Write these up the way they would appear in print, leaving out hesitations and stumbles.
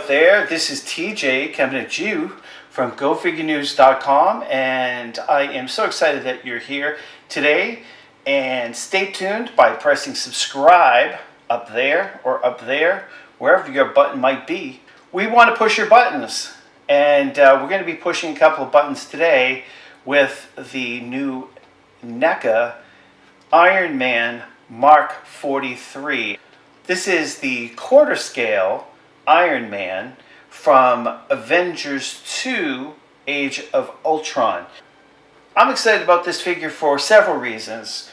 out there. This is TJ coming at you from GoFigureNews.com, and I am so excited that you're here today. And stay tuned by pressing subscribe up there or up there, wherever your button might be. We want to push your buttons, and we're going to be pushing a couple of buttons today with the new NECA Iron Man Mark 43. This is the quarter scale Iron Man from Avengers 2 Age of Ultron. I'm excited about this figure for several reasons.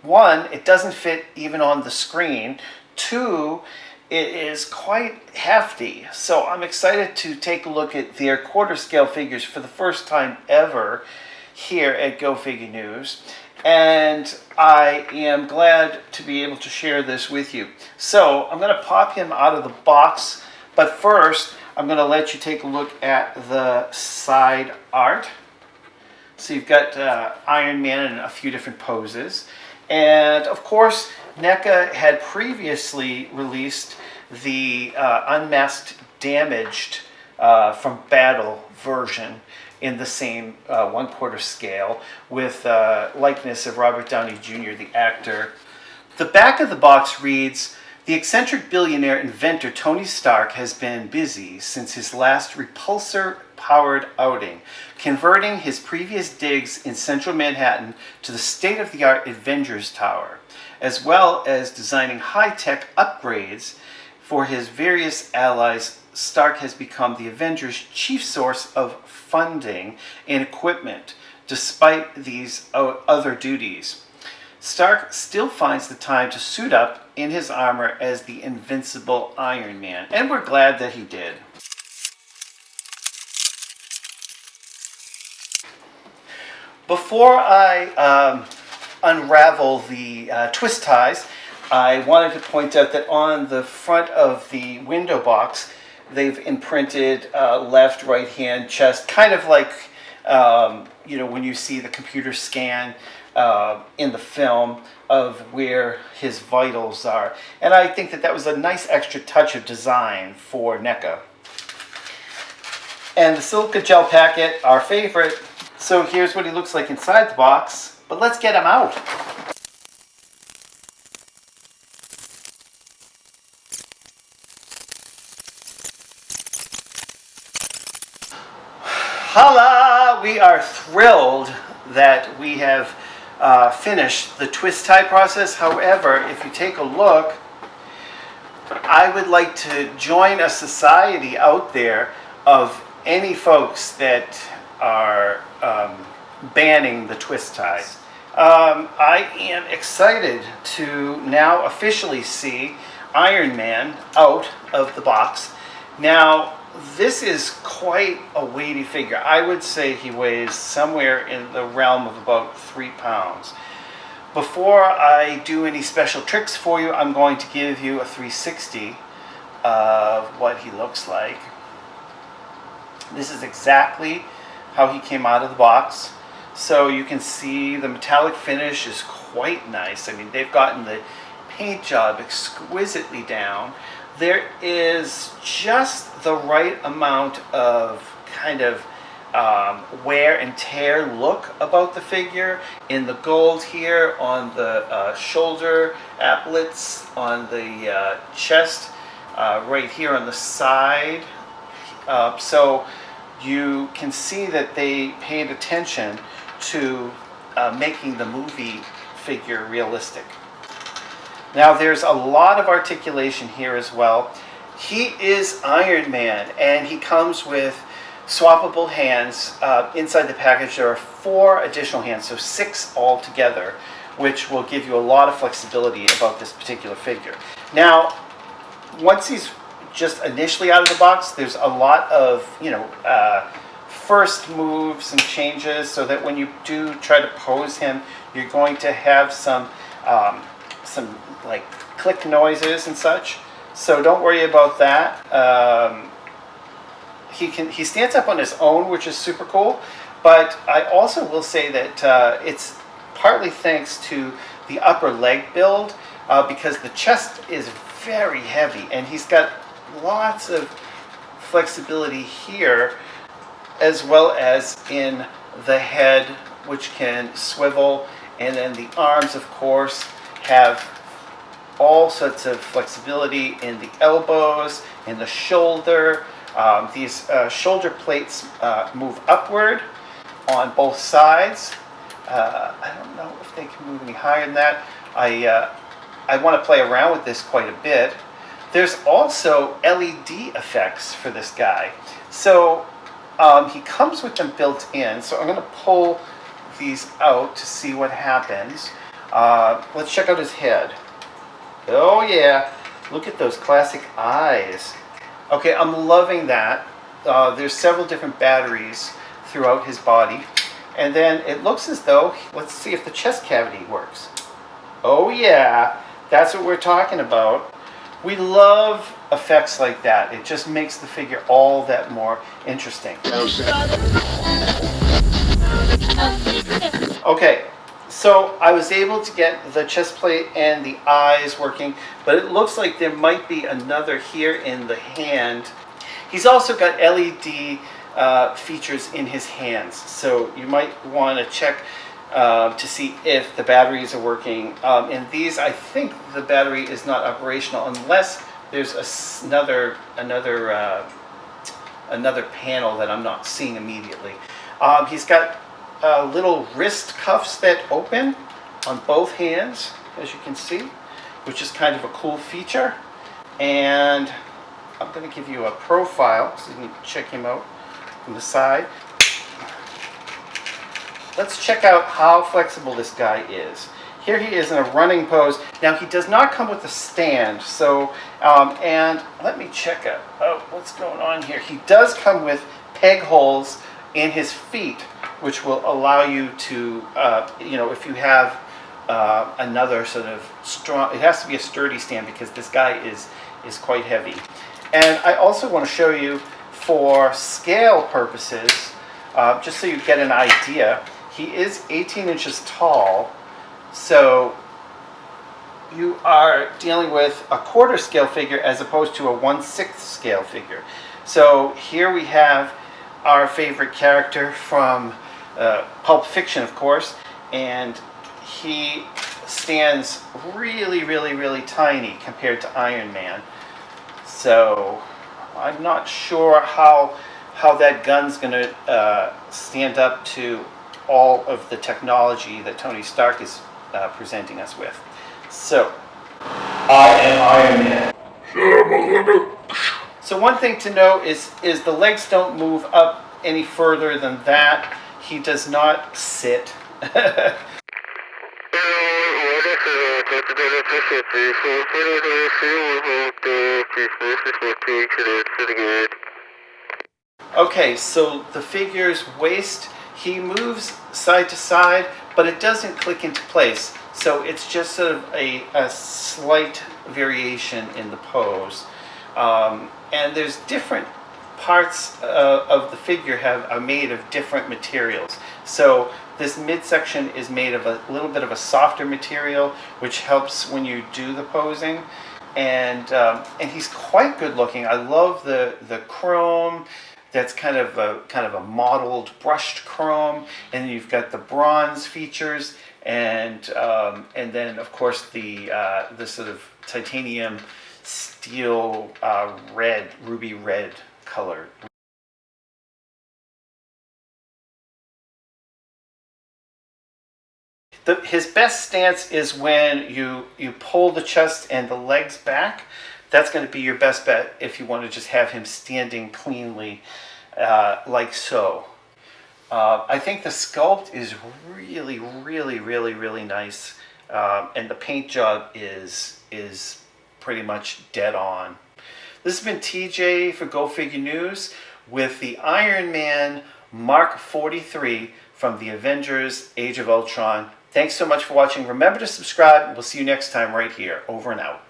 One, it doesn't fit even on the screen. Two, it is quite hefty. So I'm excited to take a look at their quarter scale figures for the first time ever here at Go Figure News. And I am glad to be able to share this with you. So I'm going to pop him out of the box, but first I'm going to let you take a look at the side art. So you've got Iron Man in a few different poses. And of course, NECA had previously released the unmasked damaged from battle version in the same 1/4 scale with likeness of Robert Downey Jr., the actor. The back of the box reads, "The eccentric billionaire inventor Tony Stark has been busy since his last repulsor-powered outing, converting his previous digs in central Manhattan to the state-of-the-art Avengers Tower, as well as designing high-tech upgrades for his various allies. Stark has become the Avengers' chief source of funding and equipment, despite these other duties. Stark still finds the time to suit up in his armor as the invincible Iron Man," and we're glad that he did. Before I unravel the twist ties, I wanted to point out that on the front of the window box, they've imprinted left, right hand, chest, kind of like when you see the computer scan in the film of where his vitals are. And I think that that was a nice extra touch of design for NECA. And the silica gel packet, our favorite. So here's what he looks like inside the box, but let's get him out. Holla! We are thrilled that we have finished the twist tie process. However, if you take a look, I would like to join a society out there of any folks that are banning the twist ties. I am excited to now officially see Iron Man out of the box. Now, this is quite a weighty figure. I would say he weighs somewhere in the realm of about 3 pounds. Before I do any special tricks for you, I'm going to give you a 360 of what he looks like. This is exactly how he came out of the box. So you can see the metallic finish is quite nice. I mean, they've gotten the paint job exquisitely down. There is just the right amount of kind of wear and tear look about the figure in the gold here on the shoulder applets, on the chest, right here on the side. So you can see that they paid attention to making the movie figure realistic. Now there's a lot of articulation here as well. He is Iron Man, and he comes with swappable hands. Inside the package there are 4 additional hands, so 6 altogether, which will give you a lot of flexibility about this particular figure. Now, once he's just initially out of the box, there's a lot of first moves and changes, so that when you do try to pose him, you're going to have some like click noises and such. So don't worry about that. He stands up on his own, which is super cool. But I also will say that it's partly thanks to the upper leg build, because the chest is very heavy, and he's got lots of flexibility here, as well as in the head, which can swivel, and then the arms, of course, have all sorts of flexibility in the elbows, in the shoulder. These shoulder plates move upward on both sides. I don't know if they can move any higher than that. I want to play around with this quite a bit. There's also LED effects for this guy. So he comes with them built in. So I'm going to pull these out to see what happens. Let's check out his head. Oh yeah, look at those classic eyes. Okay, I'm loving that. There's several different batteries throughout his body. And then it looks as though, let's see if the chest cavity works. Oh yeah, that's what we're talking about. We love effects like that. It just makes the figure all that more interesting. Okay, so I was able to get the chest plate and the eyes working, but it looks like there might be another here in the hand. He's also got LED features in his hands, so you might want to check to see if the batteries are working. In these, I think the battery is not operational unless there's another panel that I'm not seeing immediately. He's got little wrist cuffs that open on both hands, as you can see, which is kind of a cool feature. And I'm going to give you a profile so you can check him out from the side. Let's check out how flexible this guy is. Here he is in a running pose. Now he does not come with a stand, so and let me check out what's going on here. He does come with peg holes in his feet, which will allow you to, if you have another sort of strong, it has to be a sturdy stand because this guy is quite heavy. And I also want to show you, for scale purposes, just so you get an idea, he is 18 inches tall, so you are dealing with a quarter scale figure as opposed to a 1/6 scale figure. So here we have our favorite character from Pulp Fiction, of course, and he stands really, really, really tiny compared to Iron Man. So I'm not sure how that gun's going to stand up to all of the technology that Tony Stark is presenting us with. So, I am Iron Man. So one thing to note is the legs don't move up any further than that. He does not sit. Okay, so the figure's waist, he moves side to side, but it doesn't click into place. So it's just sort of a slight variation in the pose. And there's different parts of the figure are made of different materials. So this midsection is made of a little bit of a softer material, which helps when you do the posing. And he's quite good looking. I love the chrome. That's kind of a mottled, brushed chrome, and you've got the bronze features, and then of course the sort of titanium steel red, ruby red color. His best stance is when you pull the chest and the legs back. That's going to be your best bet if you want to just have him standing cleanly like so. I think the sculpt is really, really, really, really nice, and the paint job is pretty much dead on. This has been TJ for Go Figure News with the Iron Man Mark 43 from the Avengers Age of Ultron. Thanks so much for watching. Remember to subscribe. We'll see you next time right here. Over and out.